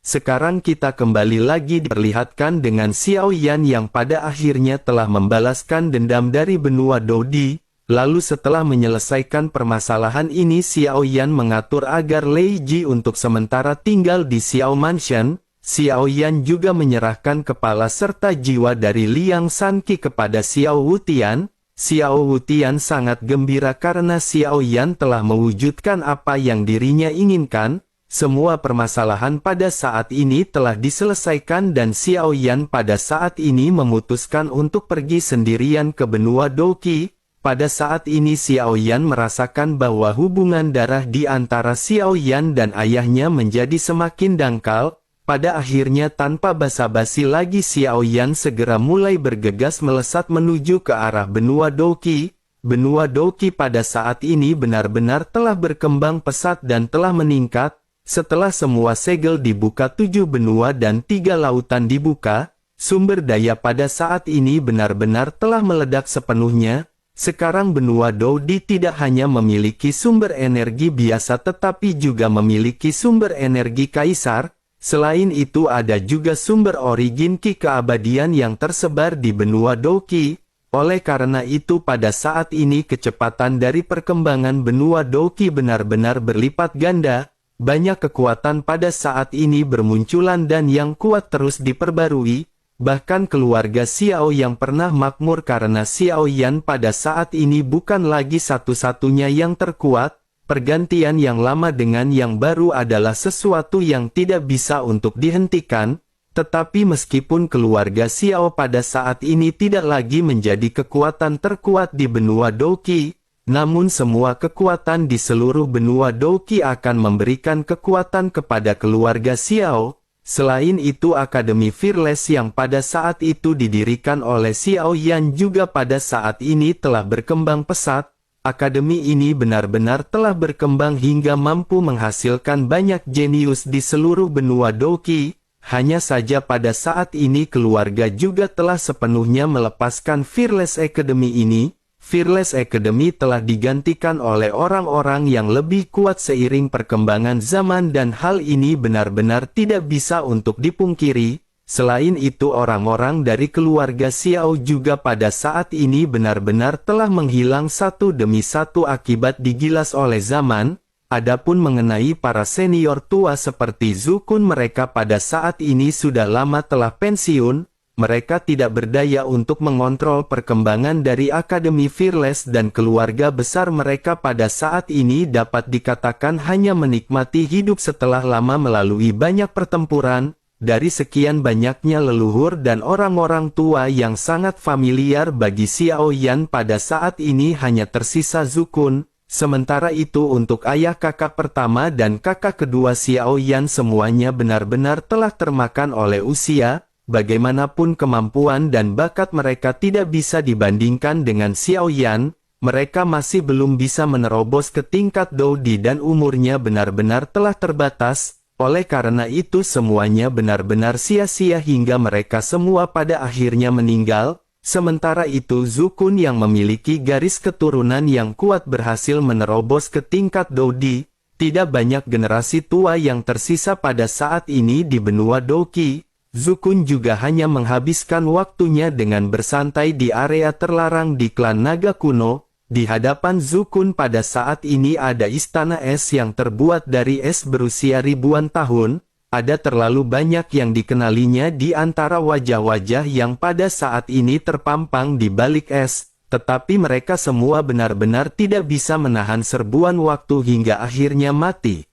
Sekarang kita kembali lagi diperlihatkan dengan Xiao Yan yang pada akhirnya telah membalaskan dendam dari benua Dodi. Lalu setelah menyelesaikan permasalahan ini, Xiao Yan mengatur agar Lei Ji untuk sementara tinggal di Xiao Mansion. Xiao Yan juga menyerahkan kepala serta jiwa dari Liang Sanqi kepada Xiao Wutian. Xiao Wutian sangat gembira karena Xiao Yan telah mewujudkan apa yang dirinya inginkan. Semua permasalahan pada saat ini telah diselesaikan dan Xiao Yan pada saat ini memutuskan untuk pergi sendirian ke benua Doqi. Pada saat ini Xiao Yan merasakan bahwa hubungan darah di antara Xiao Yan dan ayahnya menjadi semakin dangkal. Pada akhirnya tanpa basa-basi lagi Xiao Yan segera mulai bergegas melesat menuju ke arah benua Doqi. Benua Doqi pada saat ini benar-benar telah berkembang pesat dan telah meningkat. Setelah semua segel dibuka, 7 benua dan 3 lautan dibuka, sumber daya pada saat ini benar-benar telah meledak sepenuhnya. Sekarang benua Dodi tidak hanya memiliki sumber energi biasa tetapi juga memiliki sumber energi kaisar. Selain itu ada juga sumber origin Qi keabadian yang tersebar di benua Doqi. Oleh karena itu pada saat ini kecepatan dari perkembangan benua Doqi benar-benar berlipat ganda. Banyak kekuatan pada saat ini bermunculan dan yang kuat terus diperbarui. Bahkan keluarga Xiao yang pernah makmur karena Xiao Yan pada saat ini bukan lagi satu-satunya yang terkuat. Pergantian yang lama dengan yang baru adalah sesuatu yang tidak bisa untuk dihentikan. Tetapi meskipun keluarga Xiao pada saat ini tidak lagi menjadi kekuatan terkuat di benua Doqi, namun semua kekuatan di seluruh benua Doqi akan memberikan kekuatan kepada keluarga Xiao. Selain itu Akademi Fearless yang pada saat itu didirikan oleh Xiao Yan juga pada saat ini telah berkembang pesat. Akademi ini benar-benar telah berkembang hingga mampu menghasilkan banyak jenius di seluruh benua Doqi. Hanya saja pada saat ini keluarga juga telah sepenuhnya melepaskan Fearless Academy ini. Fearless Academy telah digantikan oleh orang-orang yang lebih kuat seiring perkembangan zaman dan hal ini benar-benar tidak bisa untuk dipungkiri. Selain itu orang-orang dari keluarga Xiao juga pada saat ini benar-benar telah menghilang satu demi satu akibat digilas oleh zaman. Adapun mengenai para senior tua seperti Zhu Kun, mereka pada saat ini sudah lama telah pensiun. Mereka tidak berdaya untuk mengontrol perkembangan dari Akademi Fearless dan keluarga besar mereka pada saat ini dapat dikatakan hanya menikmati hidup setelah lama melalui banyak pertempuran. Dari sekian banyaknya leluhur dan orang-orang tua yang sangat familiar bagi Xiao Yan pada saat ini hanya tersisa Zhu Kun. Sementara itu untuk ayah kakak pertama dan kakak kedua Xiao Yan semuanya benar-benar telah termakan oleh usia. Bagaimanapun kemampuan dan bakat mereka tidak bisa dibandingkan dengan Xiao Yan, mereka masih belum bisa menerobos ke tingkat Dodi dan umurnya benar-benar telah terbatas. Oleh karena itu semuanya benar-benar sia-sia hingga mereka semua pada akhirnya meninggal. Sementara itu Zhu Kun yang memiliki garis keturunan yang kuat berhasil menerobos ke tingkat Dodi. Tidak banyak generasi tua yang tersisa pada saat ini di benua Doqi. Zhu Kun juga hanya menghabiskan waktunya dengan bersantai di area terlarang di klan naga kuno. Di hadapan Zhu Kun pada saat ini ada istana es yang terbuat dari es berusia ribuan tahun. Ada terlalu banyak yang dikenalinya di antara wajah-wajah yang pada saat ini terpampang di balik es. Tetapi mereka semua benar-benar tidak bisa menahan serbuan waktu hingga akhirnya mati.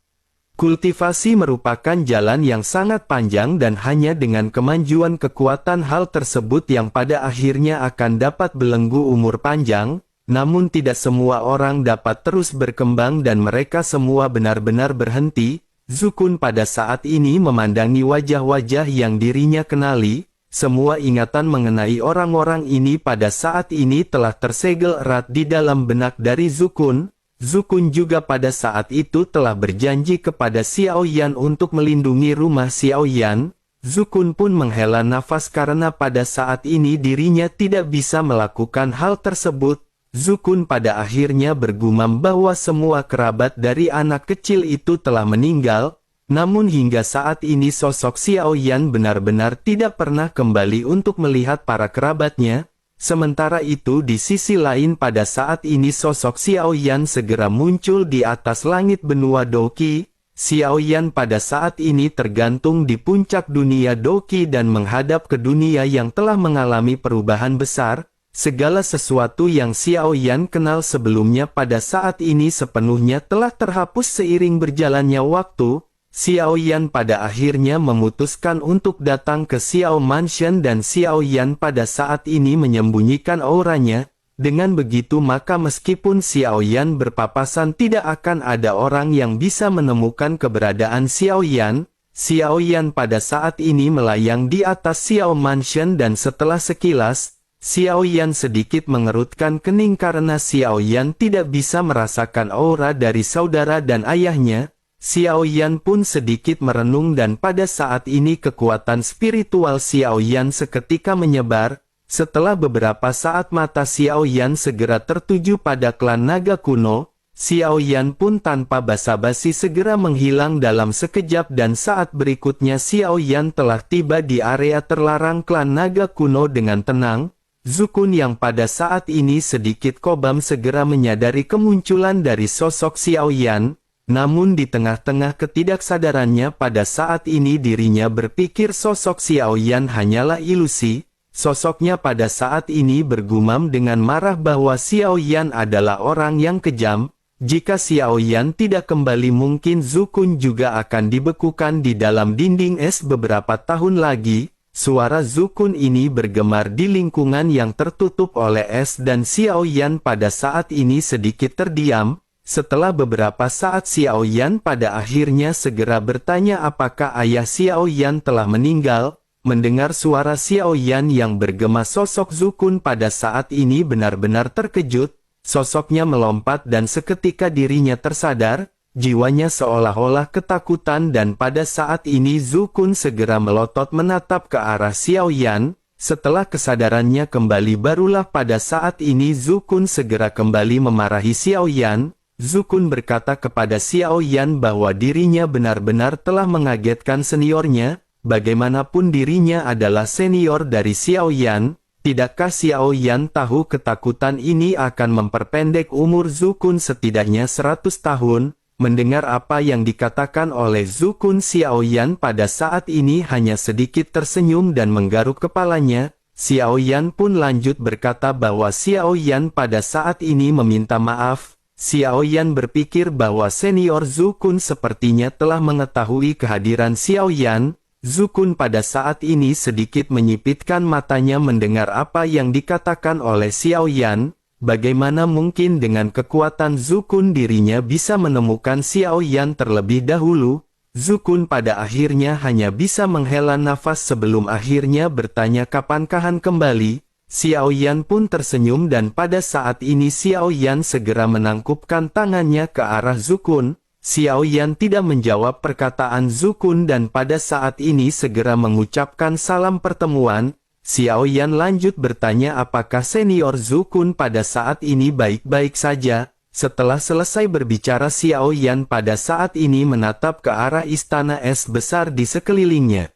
Kultivasi merupakan jalan yang sangat panjang dan hanya dengan kemanjuan kekuatan hal tersebut yang pada akhirnya akan dapat belenggu umur panjang. Namun tidak semua orang dapat terus berkembang dan mereka semua benar-benar berhenti. Zhu Kun pada saat ini memandangi wajah-wajah yang dirinya kenali. Semua ingatan mengenai orang-orang ini pada saat ini telah tersegel erat di dalam benak dari Zhu Kun. Zhu Kun juga pada saat itu telah berjanji kepada Xiao Yan untuk melindungi rumah Xiao Yan. Zhu Kun pun menghela nafas karena pada saat ini dirinya tidak bisa melakukan hal tersebut. Zhu Kun pada akhirnya bergumam bahwa semua kerabat dari anak kecil itu telah meninggal. Namun hingga saat ini sosok Xiao Yan benar-benar tidak pernah kembali untuk melihat para kerabatnya. Sementara itu di sisi lain pada saat ini sosok Xiao Yan segera muncul di atas langit benua Doqi. Xiao Yan pada saat ini tergantung di puncak dunia Doqi dan menghadap ke dunia yang telah mengalami perubahan besar. Segala sesuatu yang Xiao Yan kenal sebelumnya pada saat ini sepenuhnya telah terhapus seiring berjalannya waktu. Xiao Yan pada akhirnya memutuskan untuk datang ke Xiao Mansion dan Xiao Yan pada saat ini menyembunyikan auranya. Dengan begitu maka meskipun Xiao Yan berpapasan tidak akan ada orang yang bisa menemukan keberadaan Xiao Yan. Xiao Yan pada saat ini melayang di atas Xiao Mansion dan setelah sekilas, Xiao Yan sedikit mengerutkan kening karena Xiao Yan tidak bisa merasakan aura dari saudara dan ayahnya. Xiao Yan pun sedikit merenung dan pada saat ini kekuatan spiritual Xiao Yan seketika menyebar. Setelah beberapa saat mata Xiao Yan segera tertuju pada klan naga kuno, Xiao Yan pun tanpa basa-basi segera menghilang dalam sekejap dan saat berikutnya Xiao Yan telah tiba di area terlarang klan naga kuno dengan tenang. Zukun yang pada saat ini sedikit kobam segera menyadari kemunculan dari sosok Xiao Yan. Namun di tengah-tengah ketidaksadarannya pada saat ini dirinya berpikir sosok Xiao Yan hanyalah ilusi. Sosoknya pada saat ini bergumam dengan marah bahwa Xiao Yan adalah orang yang kejam. Jika Xiao Yan tidak kembali mungkin Zukun juga akan dibekukan di dalam dinding es beberapa tahun lagi. Suara Zukun ini bergemar di lingkungan yang tertutup oleh es dan Xiao Yan pada saat ini sedikit terdiam. Setelah beberapa saat Xiao Yan pada akhirnya segera bertanya apakah ayah Xiao Yan telah meninggal. Mendengar suara Xiao Yan yang bergema sosok Zukun pada saat ini benar-benar terkejut. Sosoknya melompat dan seketika dirinya tersadar. Jiwanya seolah-olah ketakutan dan pada saat ini Zukun segera melotot menatap ke arah Xiao Yan. Setelah kesadarannya kembali barulah pada saat ini Zukun segera kembali memarahi Xiao Yan. Zukun berkata kepada Xiao Yan bahwa dirinya benar-benar telah mengagetkan seniornya, bagaimanapun dirinya adalah senior dari Xiao Yan. Tidakkah Xiao Yan tahu ketakutan ini akan memperpendek umur Zukun setidaknya 100 tahun? Mendengar apa yang dikatakan oleh Zukun, Xiao Yan pada saat ini hanya sedikit tersenyum dan menggaruk kepalanya. Xiao Yan pun lanjut berkata bahwa Xiao Yan pada saat ini meminta maaf. Xiao Yan berpikir bahwa senior Zukun sepertinya telah mengetahui kehadiran Xiao Yan. Zukun pada saat ini sedikit menyipitkan matanya mendengar apa yang dikatakan oleh Xiao Yan. Bagaimana mungkin dengan kekuatan Zukun dirinya bisa menemukan Xiao Yan terlebih dahulu? Zukun pada akhirnya hanya bisa menghela nafas sebelum akhirnya bertanya kapankah kembali. Xiao Yan pun tersenyum dan pada saat ini Xiao Yan segera menangkupkan tangannya ke arah Zukun. Xiao Yan tidak menjawab perkataan Zukun dan pada saat ini segera mengucapkan salam pertemuan. Xiao Yan lanjut bertanya apakah senior Zukun pada saat ini baik-baik saja. Setelah selesai berbicara Xiao Yan pada saat ini menatap ke arah istana es besar di sekelilingnya.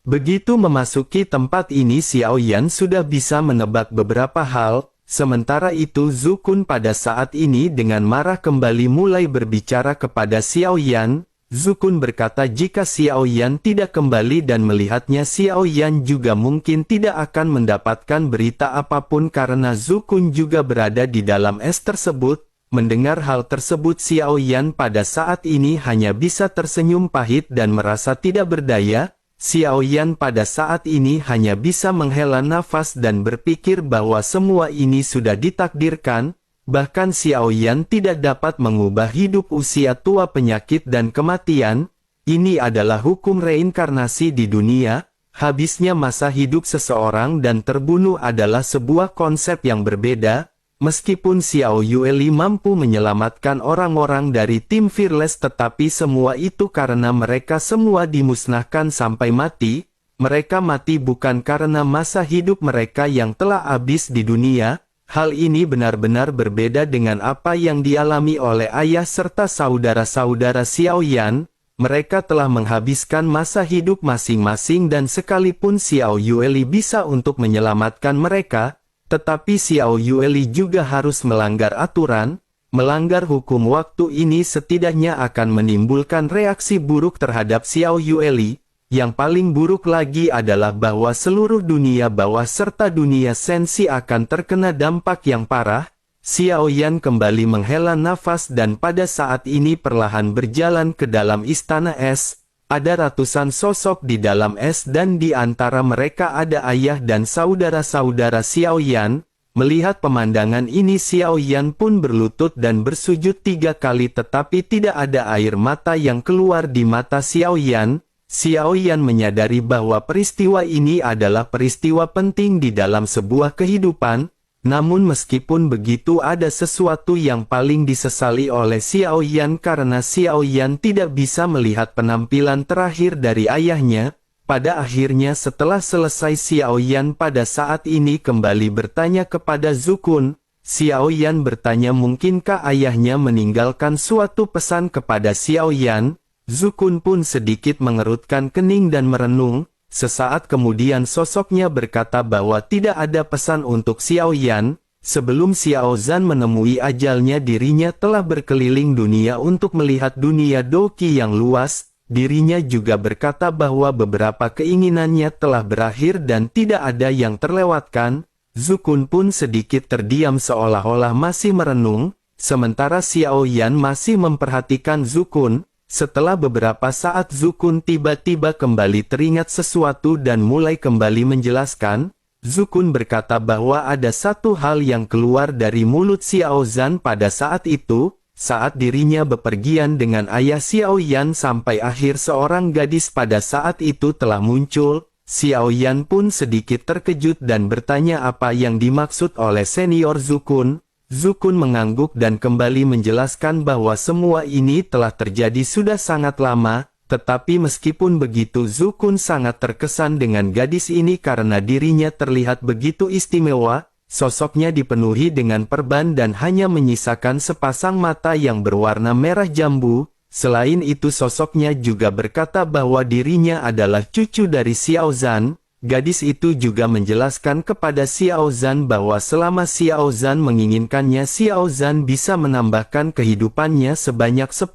Begitu memasuki tempat ini Xiao Yan sudah bisa menebak beberapa hal, sementara itu Zukun pada saat ini dengan marah kembali mulai berbicara kepada Xiao Yan. Zukun berkata jika Xiao Yan tidak kembali dan melihatnya Xiao Yan juga mungkin tidak akan mendapatkan berita apapun karena Zukun juga berada di dalam es tersebut. Mendengar hal tersebut Xiao Yan pada saat ini hanya bisa tersenyum pahit dan merasa tidak berdaya. Xiao Yan pada saat ini hanya bisa menghela nafas dan berpikir bahwa semua ini sudah ditakdirkan. Bahkan Xiao Yan tidak dapat mengubah hidup usia tua penyakit dan kematian. Ini adalah hukum reinkarnasi di dunia. Habisnya masa hidup seseorang dan terbunuh adalah sebuah konsep yang berbeda. Meskipun Xiao Yueli mampu menyelamatkan orang-orang dari tim Fearless tetapi semua itu karena mereka semua dimusnahkan sampai mati. Mereka mati bukan karena masa hidup mereka yang telah habis di dunia. Hal ini benar-benar berbeda dengan apa yang dialami oleh ayah serta saudara-saudara Xiao Yan. mereka telah menghabiskan masa hidup masing-masing dan sekalipun Xiao Yueli bisa untuk menyelamatkan mereka, tetapi Xiao Yueli juga harus melanggar aturan. Melanggar hukum waktu ini setidaknya akan menimbulkan reaksi buruk terhadap Xiao Yueli. Yang paling buruk lagi adalah bahwa seluruh dunia bawah serta dunia sensi akan terkena dampak yang parah. Xiao Yan kembali menghela nafas dan pada saat ini perlahan berjalan ke dalam istana es. Ada ratusan sosok di dalam es dan di antara mereka ada ayah dan saudara-saudara Xiao Yan. Melihat pemandangan ini Xiao Yan pun berlutut dan bersujud 3 kali tetapi tidak ada air mata yang keluar di mata Xiao Yan. Xiao Yan menyadari bahwa peristiwa ini adalah peristiwa penting di dalam sebuah kehidupan. Namun meskipun begitu ada sesuatu yang paling disesali oleh Xiao Yan karena Xiao Yan tidak bisa melihat penampilan terakhir dari ayahnya. Pada akhirnya setelah selesai Xiao Yan pada saat ini kembali bertanya kepada Zukun. Xiao Yan bertanya mungkinkah ayahnya meninggalkan suatu pesan kepada Xiao Yan. Zukun pun sedikit mengerutkan kening dan merenung. Sesaat kemudian sosoknya berkata bahwa tidak ada pesan untuk Xiao Yan. Sebelum Xiao Zhan menemui ajalnya dirinya telah berkeliling dunia untuk melihat dunia Doqi yang luas. Dirinya juga berkata bahwa beberapa keinginannya telah berakhir dan tidak ada yang terlewatkan. Zukun pun sedikit terdiam seolah-olah masih merenung. Sementara Xiao Yan masih memperhatikan Zukun. Setelah beberapa saat Zukun tiba-tiba kembali teringat sesuatu dan mulai kembali menjelaskan. Zukun berkata bahwa ada satu hal yang keluar dari mulut Xiao Zhan pada saat itu, saat dirinya bepergian dengan ayah Xiao Yan sampai akhir seorang gadis pada saat itu telah muncul. Xiao Yan pun sedikit terkejut dan bertanya apa yang dimaksud oleh senior Zukun. Zukun mengangguk dan kembali menjelaskan bahwa semua ini telah terjadi sudah sangat lama, tetapi meskipun begitu Zukun sangat terkesan dengan gadis ini karena dirinya terlihat begitu istimewa, sosoknya dipenuhi dengan perban dan hanya menyisakan sepasang mata yang berwarna merah jambu. Selain itu sosoknya juga berkata bahwa dirinya adalah cucu dari Xiao Zhan. Gadis itu juga menjelaskan kepada Xiao Zhan bahwa selama Xiao Zhan menginginkannya Xiao Zhan bisa menambahkan kehidupannya sebanyak 10.000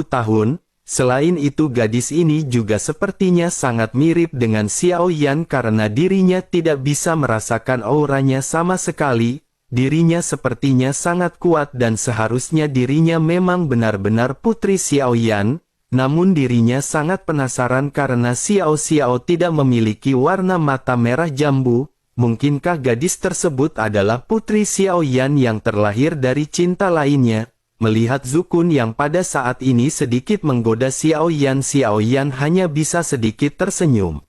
tahun. Selain itu gadis ini juga sepertinya sangat mirip dengan Xiao Yan karena dirinya tidak bisa merasakan auranya sama sekali. Dirinya sepertinya sangat kuat dan seharusnya dirinya memang benar-benar putri Xiao Yan. Namun dirinya sangat penasaran karena Xiao tidak memiliki warna mata merah jambu. Mungkinkah gadis tersebut adalah putri Xiao Yan yang terlahir dari cinta lainnya? Melihat Zukun yang pada saat ini sedikit menggoda Xiao Yan hanya bisa sedikit tersenyum.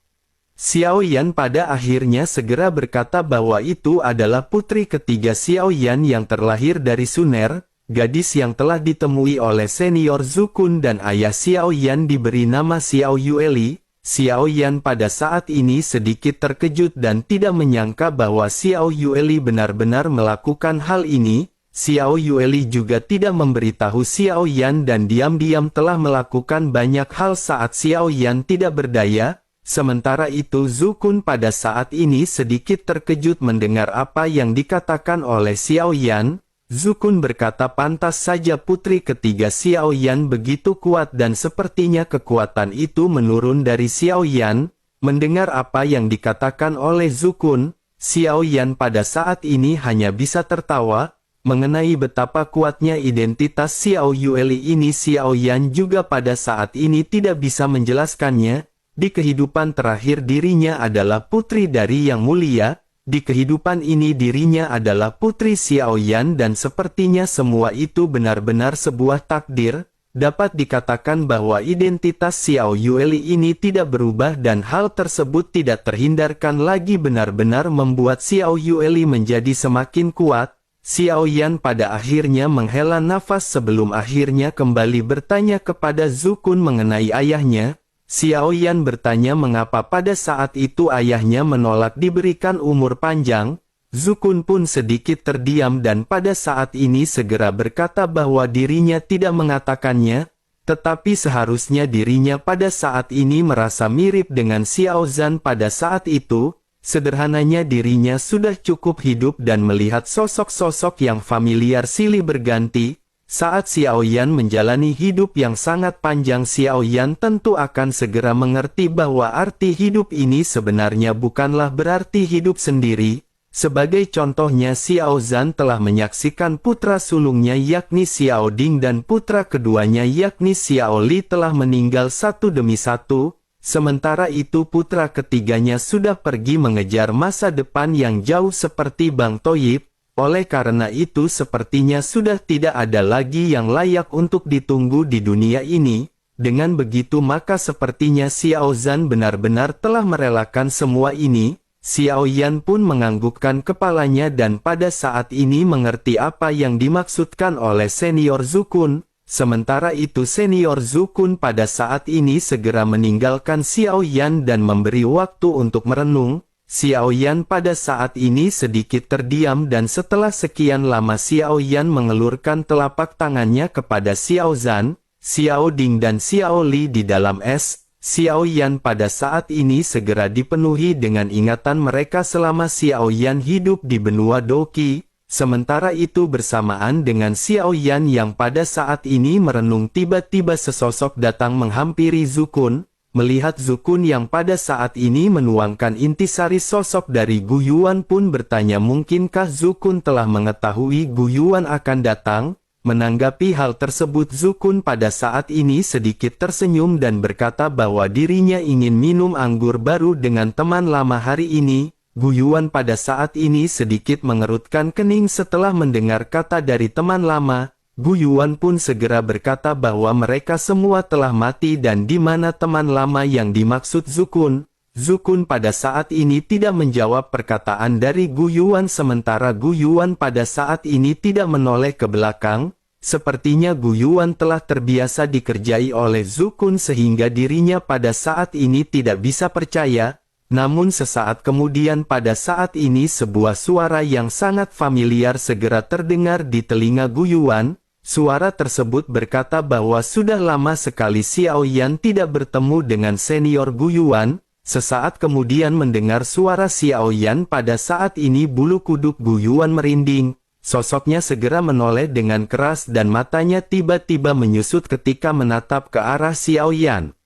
Xiao Yan pada akhirnya segera berkata bahwa itu adalah putri ketiga Xiao Yan yang terlahir dari Suner. Gadis yang telah ditemui oleh senior Zukun dan ayah Xiao Yan diberi nama Xiao Yueli. Xiao Yan pada saat ini sedikit terkejut dan tidak menyangka bahwa Xiao Yueli benar-benar melakukan hal ini. Xiao Yueli juga tidak memberitahu Xiao Yan dan diam-diam telah melakukan banyak hal saat Xiao Yan tidak berdaya. Sementara itu Zukun pada saat ini sedikit terkejut mendengar apa yang dikatakan oleh Xiao Yan. Zukun berkata pantas saja putri ketiga Xiao Yan begitu kuat dan sepertinya kekuatan itu menurun dari Xiao Yan. Mendengar apa yang dikatakan oleh Zukun, Xiao Yan pada saat ini hanya bisa tertawa. Mengenai betapa kuatnya identitas Xiao Yueli ini Xiao Yan juga pada saat ini tidak bisa menjelaskannya. Di kehidupan terakhir dirinya adalah putri dari Yang Mulia. Di kehidupan ini dirinya adalah putri Xiao Yan dan sepertinya semua itu benar-benar sebuah takdir. Dapat dikatakan bahwa identitas Xiao Yueli ini tidak berubah dan hal tersebut tidak terhindarkan lagi benar-benar membuat Xiao Yueli menjadi semakin kuat. Xiao Yan pada akhirnya menghela nafas sebelum akhirnya kembali bertanya kepada Zukun mengenai ayahnya. Xiao Yan bertanya mengapa pada saat itu ayahnya menolak diberikan umur panjang. Zukun pun sedikit terdiam dan pada saat ini segera berkata bahwa dirinya tidak mengatakannya. Tetapi seharusnya dirinya pada saat ini merasa mirip dengan Xiao Zhan pada saat itu. Sederhananya dirinya sudah cukup hidup dan melihat sosok-sosok yang familiar silih berganti. Saat Xiao Yan menjalani hidup yang sangat panjang, Xiao Yan tentu akan segera mengerti bahwa arti hidup ini sebenarnya bukanlah berarti hidup sendiri. Sebagai contohnya, Xiao Zhan telah menyaksikan putra sulungnya yakni Xiao Ding dan putra keduanya yakni Xiao Li telah meninggal satu demi satu. Sementara itu putra ketiganya sudah pergi mengejar masa depan yang jauh seperti Bang Toyib. Oleh karena itu sepertinya sudah tidak ada lagi yang layak untuk ditunggu di dunia ini. Dengan begitu maka sepertinya Xiao Zhan benar-benar telah merelakan semua ini. Xiao Yan pun menganggukkan kepalanya dan pada saat ini mengerti apa yang dimaksudkan oleh Senior Zukun. Sementara itu Senior Zukun pada saat ini segera meninggalkan Xiao Yan dan memberi waktu untuk merenung. Xiao Yan pada saat ini sedikit terdiam dan setelah sekian lama Xiao Yan mengelurkan telapak tangannya kepada Xiao Zhan, Xiao Ding dan Xiao Li di dalam es. Xiao Yan pada saat ini segera dipenuhi dengan ingatan mereka selama Xiao Yan hidup di benua Doqi. Sementara itu bersamaan dengan Xiao Yan yang pada saat ini merenung, tiba-tiba sesosok datang menghampiri Zukun. Melihat Zukun yang pada saat ini menuangkan intisari, sosok dari Gu Yuan pun bertanya mungkinkah Zukun telah mengetahui Gu Yuan akan datang? Menanggapi hal tersebut Zukun pada saat ini sedikit tersenyum dan berkata bahwa dirinya ingin minum anggur baru dengan teman lama hari ini. Gu Yuan pada saat ini sedikit mengerutkan kening setelah mendengar kata dari teman lama. Gu Yuan pun segera berkata bahwa mereka semua telah mati dan di mana teman lama yang dimaksud Zukun. Zukun pada saat ini tidak menjawab perkataan dari Gu Yuan sementara Gu Yuan pada saat ini tidak menoleh ke belakang. Sepertinya Gu Yuan telah terbiasa dikerjai oleh Zukun sehingga dirinya pada saat ini tidak bisa percaya. Namun sesaat kemudian pada saat ini sebuah suara yang sangat familiar segera terdengar di telinga Gu Yuan. Suara tersebut berkata bahwa sudah lama sekali Xiao Yan tidak bertemu dengan senior Gu Yuan. Sesaat kemudian mendengar suara Xiao Yan pada saat ini bulu kuduk Gu Yuan merinding. Sosoknya segera menoleh dengan keras dan matanya tiba-tiba menyusut ketika menatap ke arah Xiao Yan.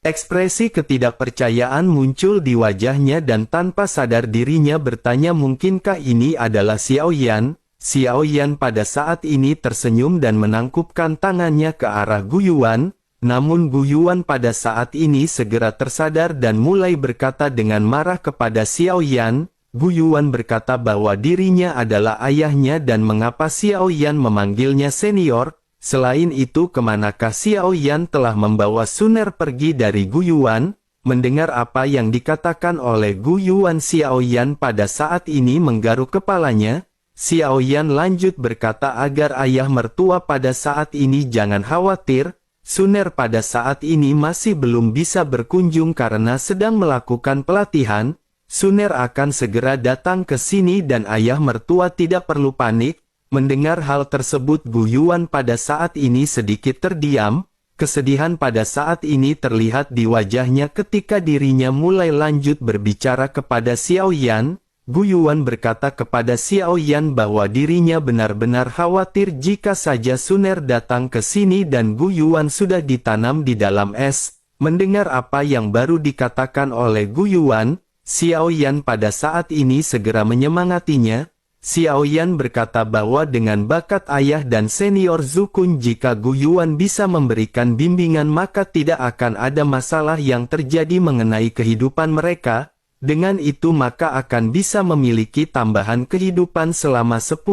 Ekspresi ketidakpercayaan muncul di wajahnya dan tanpa sadar dirinya bertanya mungkinkah ini adalah Xiao Yan? Xiao Yan pada saat ini tersenyum dan menangkupkan tangannya ke arah Gu Yuan. Namun Gu Yuan pada saat ini segera tersadar dan mulai berkata dengan marah kepada Xiao Yan. Gu Yuan berkata bahwa dirinya adalah ayahnya dan mengapa Xiao Yan memanggilnya senior. Selain itu kemanakah Xiao Yan telah membawa Suner pergi dari Gu Yuan? Mendengar apa yang dikatakan oleh Gu Yuan, Xiao Yan pada saat ini menggaruk kepalanya. Xiao Yan lanjut berkata agar ayah mertua pada saat ini jangan khawatir. Suner pada saat ini masih belum bisa berkunjung karena sedang melakukan pelatihan. Suner akan segera datang ke sini dan ayah mertua tidak perlu panik. Mendengar hal tersebut Gu Yuan pada saat ini sedikit terdiam. Kesedihan pada saat ini terlihat di wajahnya ketika dirinya mulai lanjut berbicara kepada Xiao Yan. Gu Yuan berkata kepada Xiao Yan bahwa dirinya benar-benar khawatir jika saja Suner datang ke sini dan Gu Yuan sudah ditanam di dalam es. Mendengar apa yang baru dikatakan oleh Gu Yuan, Xiao Yan pada saat ini segera menyemangatinya. Xiao Yan berkata bahwa dengan bakat ayah dan senior Zukun jika Gu Yuan bisa memberikan bimbingan maka tidak akan ada masalah yang terjadi mengenai kehidupan mereka. Dengan itu maka akan bisa memiliki tambahan kehidupan selama 10.000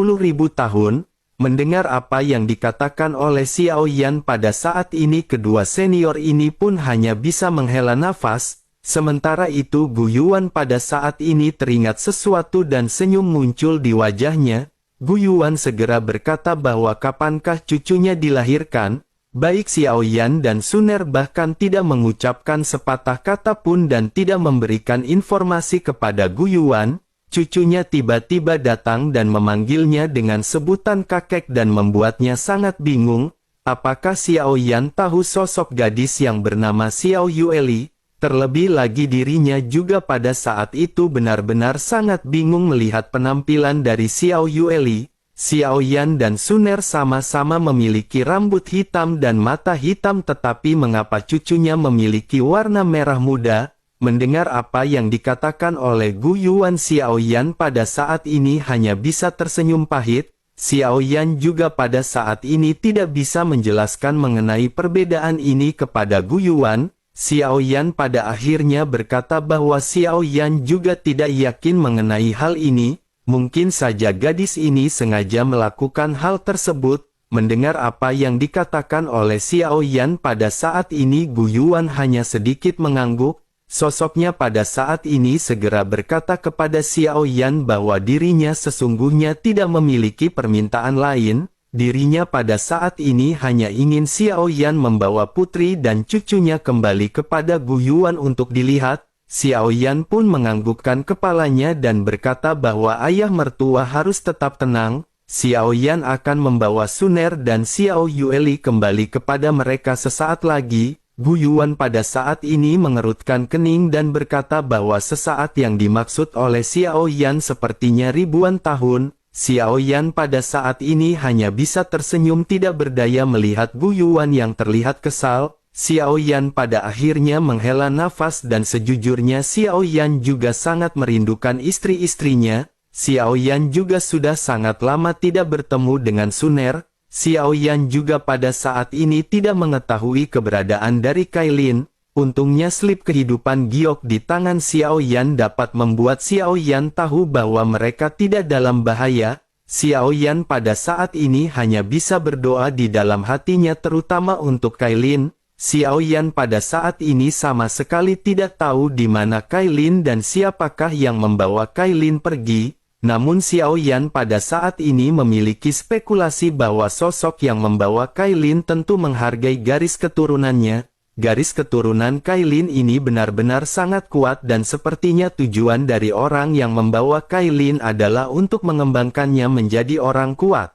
tahun. Mendengar apa yang dikatakan oleh Xiao Yan pada saat ini kedua senior ini pun hanya bisa menghela nafas. Sementara itu Gu Yuan pada saat ini teringat sesuatu dan senyum muncul di wajahnya. Gu Yuan segera berkata bahwa kapankah cucunya dilahirkan. Baik Xiao Yan dan Suner bahkan tidak mengucapkan sepatah kata pun dan tidak memberikan informasi kepada Gu Yuan. Cucunya tiba-tiba datang dan memanggilnya dengan sebutan kakek dan membuatnya sangat bingung. apakah Xiao Yan tahu sosok gadis yang bernama Xiao Yueli? Terlebih lagi dirinya juga pada saat itu benar-benar sangat bingung melihat penampilan dari Xiao Yueli. Xiao Yan dan Suner sama-sama memiliki rambut hitam dan mata hitam, tetapi mengapa cucunya memiliki warna merah muda? Mendengar apa yang dikatakan oleh Gu Yuan, Xiao Yan pada saat ini hanya bisa tersenyum pahit. Xiao Yan juga pada saat ini tidak bisa menjelaskan mengenai perbedaan ini kepada Gu Yuan. Xiao Yan pada akhirnya berkata bahwa Xiao Yan juga tidak yakin mengenai hal ini. Mungkin saja gadis ini sengaja melakukan hal tersebut. Mendengar apa yang dikatakan oleh Xiao Yan pada saat ini, Gu Yuan hanya sedikit mengangguk. Sosoknya pada saat ini segera berkata kepada Xiao Yan bahwa dirinya sesungguhnya tidak memiliki permintaan lain. Dirinya pada saat ini hanya ingin Xiao Yan membawa putri dan cucunya kembali kepada Gu Yuan untuk dilihat. Xiao Yan pun menganggukkan kepalanya dan berkata bahwa ayah mertua harus tetap tenang. Xiao Yan akan membawa Suner dan Xiao Yueli kembali kepada mereka sesaat lagi. Gu Yuan pada saat ini mengerutkan kening dan berkata bahwa sesaat yang dimaksud oleh Xiao Yan sepertinya ribuan tahun. Xiao Yan pada saat ini hanya bisa tersenyum tidak berdaya melihat Gu Yuan yang terlihat kesal. Xiao Yan pada akhirnya menghela nafas dan sejujurnya Xiao Yan juga sangat merindukan istri-istrinya. Xiao Yan juga sudah sangat lama tidak bertemu dengan Suner. Xiao Yan juga pada saat ini tidak mengetahui keberadaan dari Kailin. Untungnya slip kehidupan giok di tangan Xiao Yan dapat membuat Xiao Yan tahu bahwa mereka tidak dalam bahaya. Xiao Yan pada saat ini hanya bisa berdoa di dalam hatinya terutama untuk Kailin. Xiao Yan pada saat ini sama sekali tidak tahu di mana Kailin dan siapakah yang membawa Kailin pergi. Namun Xiao Yan pada saat ini memiliki spekulasi bahwa sosok yang membawa Kailin tentu menghargai garis keturunannya. Garis keturunan Kailin ini benar-benar sangat kuat dan sepertinya tujuan dari orang yang membawa Kailin adalah untuk mengembangkannya menjadi orang kuat.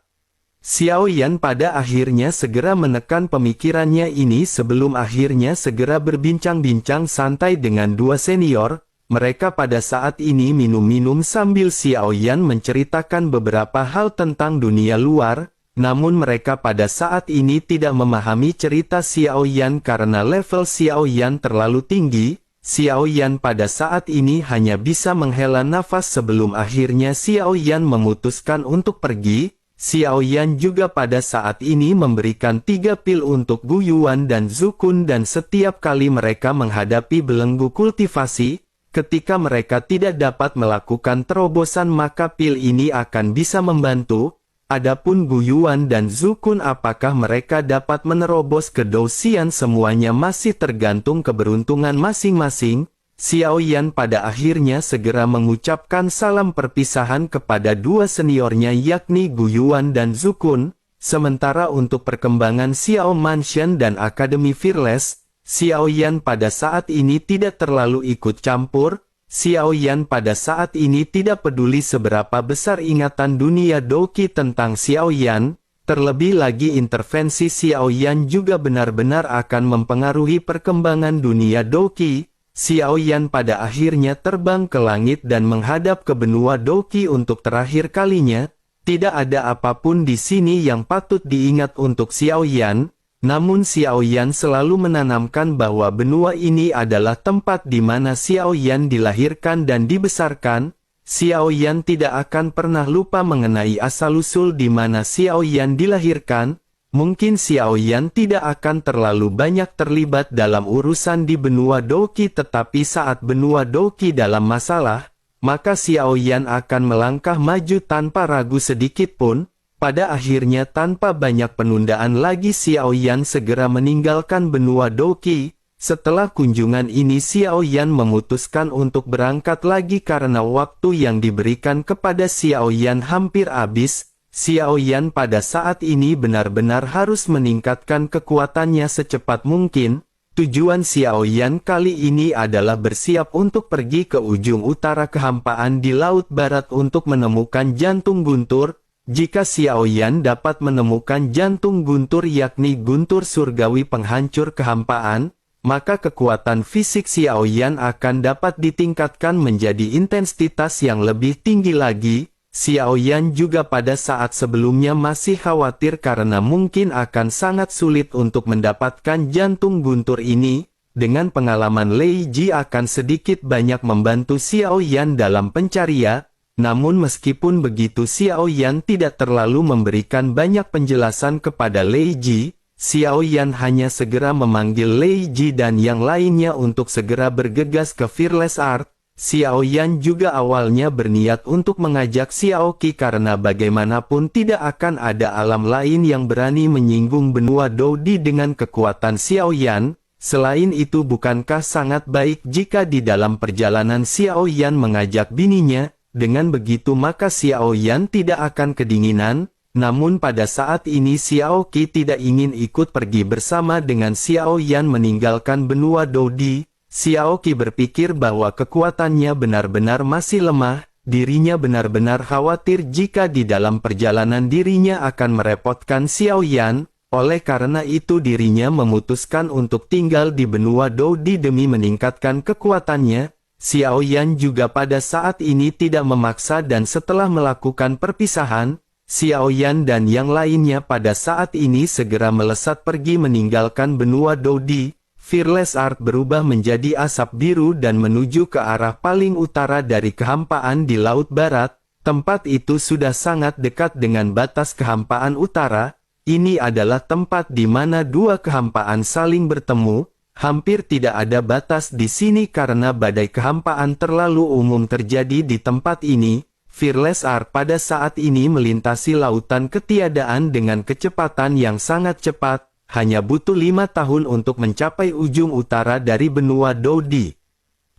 Xiao Yan pada akhirnya segera menekan pemikirannya ini sebelum akhirnya segera berbincang-bincang santai dengan dua senior. Mereka pada saat ini minum-minum sambil Xiao Yan menceritakan beberapa hal tentang dunia luar. Namun mereka pada saat ini tidak memahami cerita Xiao Yan karena level Xiao Yan terlalu tinggi. Xiao Yan pada saat ini hanya bisa menghela nafas sebelum akhirnya Xiao Yan memutuskan untuk pergi. Xiao Yan juga pada saat ini memberikan 3 pil untuk Gu Yuan dan Zukun dan setiap kali mereka menghadapi belenggu kultivasi, ketika mereka tidak dapat melakukan terobosan maka pil ini akan bisa membantu. Adapun Gu Yuan dan Zukun apakah mereka dapat menerobos ke Douxian semuanya masih tergantung keberuntungan masing-masing. Xiao Yan pada akhirnya segera mengucapkan salam perpisahan kepada dua seniornya yakni Gu Yuan dan Zukun. Sementara untuk perkembangan Xiao Mansion dan Akademi Fearless, Xiao Yan pada saat ini tidak terlalu ikut campur. Xiao Yan pada saat ini tidak peduli seberapa besar ingatan dunia Douqi tentang Xiao Yan. Terlebih lagi intervensi Xiao Yan juga benar-benar akan mempengaruhi perkembangan dunia Douqi. Xiao Yan pada akhirnya terbang ke langit dan menghadap ke benua Douqi untuk terakhir kalinya. Tidak ada apapun di sini yang patut diingat untuk Xiao Yan. Namun Xiao Yan selalu menanamkan bahwa benua ini adalah tempat di mana Xiao Yan dilahirkan dan dibesarkan. Xiao Yan tidak akan pernah lupa mengenai asal-usul di mana Xiao Yan dilahirkan. Mungkin Xiao Yan tidak akan terlalu banyak terlibat dalam urusan di benua Douqi, tetapi saat benua Douqi dalam masalah, maka Xiao Yan akan melangkah maju tanpa ragu sedikit pun. Pada akhirnya tanpa banyak penundaan lagi Xiao Yan segera meninggalkan benua Douqi. Setelah kunjungan ini Xiao Yan memutuskan untuk berangkat lagi karena waktu yang diberikan kepada Xiao Yan hampir habis. Xiao Yan pada saat ini benar-benar harus meningkatkan kekuatannya secepat mungkin. Tujuan Xiao Yan kali ini adalah bersiap untuk pergi ke ujung utara kehampaan di Laut Barat untuk menemukan jantung guntur. Jika Xiao Yan dapat menemukan jantung guntur yakni guntur surgawi penghancur kehampaan, maka kekuatan fisik Xiao Yan akan dapat ditingkatkan menjadi intensitas yang lebih tinggi lagi. Xiao Yan juga pada saat sebelumnya masih khawatir karena mungkin akan sangat sulit untuk mendapatkan jantung guntur ini. Dengan pengalaman Lei Ji akan sedikit banyak membantu Xiao Yan dalam pencarian. Namun meskipun begitu Xiao Yan tidak terlalu memberikan banyak penjelasan kepada Lei Ji. Xiao Yan hanya segera memanggil Lei Ji dan yang lainnya untuk segera bergegas ke Fearless Art. Xiao Yan juga awalnya berniat untuk mengajak Xiao Qi karena bagaimanapun tidak akan ada alam lain yang berani menyinggung benua Dodi dengan kekuatan Xiao Yan. Selain itu bukankah sangat baik jika di dalam perjalanan Xiao Yan mengajak bininya, dengan begitu maka Xiao Yan tidak akan kedinginan. Namun pada saat ini Xiao Qi tidak ingin ikut pergi bersama dengan Xiao Yan meninggalkan benua Dodi. Xiao Qi berpikir bahwa kekuatannya benar-benar masih lemah, dirinya benar-benar khawatir jika di dalam perjalanan dirinya akan merepotkan Xiao Yan, oleh karena itu dirinya memutuskan untuk tinggal di benua Dodi demi meningkatkan kekuatannya. Xiao Yan juga pada saat ini tidak memaksa dan setelah melakukan perpisahan, Xiao Yan dan yang lainnya pada saat ini segera melesat pergi meninggalkan benua Dodi. Fearless Art berubah menjadi asap biru dan menuju ke arah paling utara dari kehampaan di Laut Barat. Tempat itu sudah sangat dekat dengan batas kehampaan utara. Ini adalah tempat di mana dua kehampaan saling bertemu. Hampir tidak ada batas di sini karena badai kehampaan terlalu umum terjadi di tempat ini. Fearless Art pada saat ini melintasi lautan ketiadaan dengan kecepatan yang sangat cepat. Hanya butuh 5 tahun untuk mencapai ujung utara dari benua Dodi.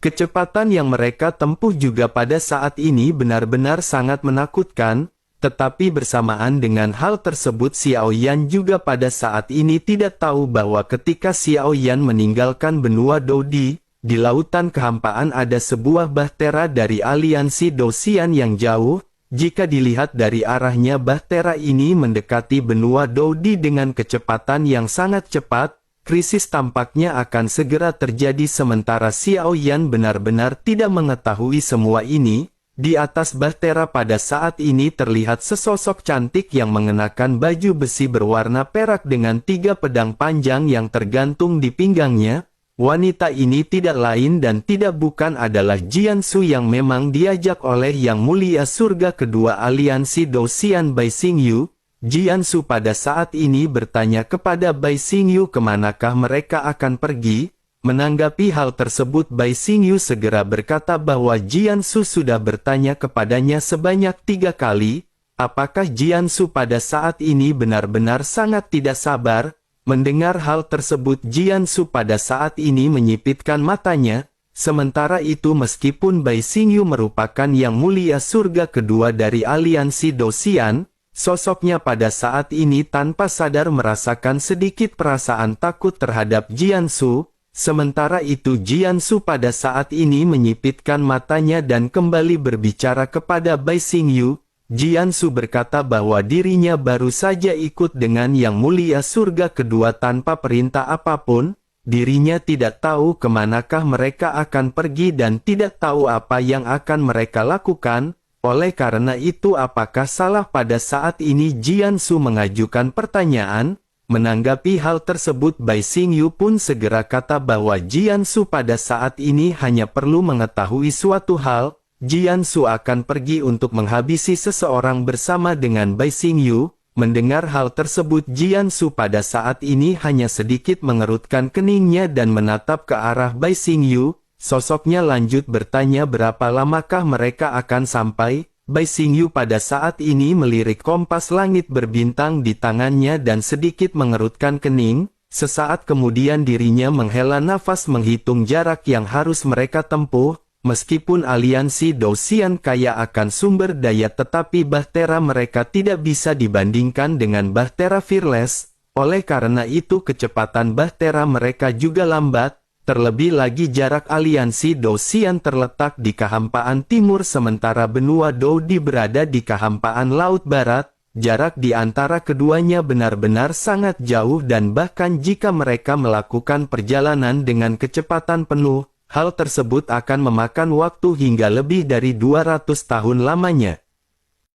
Kecepatan yang mereka tempuh juga pada saat ini benar-benar sangat menakutkan, tetapi bersamaan dengan hal tersebut Xiao Yan juga pada saat ini tidak tahu bahwa ketika Xiao Yan meninggalkan benua Dodi, di lautan kehampaan ada sebuah bahtera dari aliansi Dosian yang jauh. Jika dilihat dari arahnya bahtera ini mendekati benua Dodi dengan kecepatan yang sangat cepat, krisis tampaknya akan segera terjadi sementara Xiao Yan benar-benar tidak mengetahui semua ini. Di atas bahtera pada saat ini terlihat sesosok cantik yang mengenakan baju besi berwarna perak dengan 3 pedang panjang yang tergantung di pinggangnya. Wanita ini tidak lain dan tidak bukan adalah Jiansu yang memang diajak oleh Yang Mulia Surga kedua aliansi Dosian Bai Xingyu. Jiansu pada saat ini bertanya kepada Bai Xingyu kemanakah mereka akan pergi. Menanggapi hal tersebut Bai Xingyu segera berkata bahwa Jiansu sudah bertanya kepadanya sebanyak 3 kali. Apakah Jiansu pada saat ini benar-benar sangat tidak sabar? Mendengar hal tersebut Jiansu pada saat ini menyipitkan matanya. Sementara itu meskipun Bai Xingyu merupakan Yang Mulia Surga kedua dari aliansi Dosian, sosoknya pada saat ini tanpa sadar merasakan sedikit perasaan takut terhadap Jiansu. Sementara itu Jiansu pada saat ini menyipitkan matanya dan kembali berbicara kepada Bai Xingyu. Jiansu berkata bahwa dirinya baru saja ikut dengan Yang Mulia Surga kedua tanpa perintah apapun. Dirinya tidak tahu kemanakah mereka akan pergi dan tidak tahu apa yang akan mereka lakukan. Oleh karena itu apakah salah pada saat ini Jiansu mengajukan pertanyaan? Menanggapi hal tersebut Bai Xingyu pun segera kata bahwa Jiansu pada saat ini hanya perlu mengetahui suatu hal. Jiansu akan pergi untuk menghabisi seseorang bersama dengan Bai Xingyu. Mendengar hal tersebut Jiansu pada saat ini hanya sedikit mengerutkan keningnya dan menatap ke arah Bai Xingyu. Sosoknya lanjut bertanya berapa lamakah mereka akan sampai. Bai Xingyu pada saat ini melirik kompas langit berbintang di tangannya dan sedikit mengerutkan kening. Sesaat kemudian dirinya menghela nafas menghitung jarak yang harus mereka tempuh. Meskipun aliansi Dosian kaya akan sumber daya tetapi bahtera mereka tidak bisa dibandingkan dengan bahtera Fearless. Oleh karena itu kecepatan bahtera mereka juga lambat. Terlebih lagi jarak aliansi Dosian terletak di kehampaan timur sementara benua Dodi berada di kehampaan Laut Barat. jarak di antara keduanya benar-benar sangat jauh dan bahkan jika mereka melakukan perjalanan dengan kecepatan penuh, hal tersebut akan memakan waktu hingga lebih dari 200 tahun lamanya.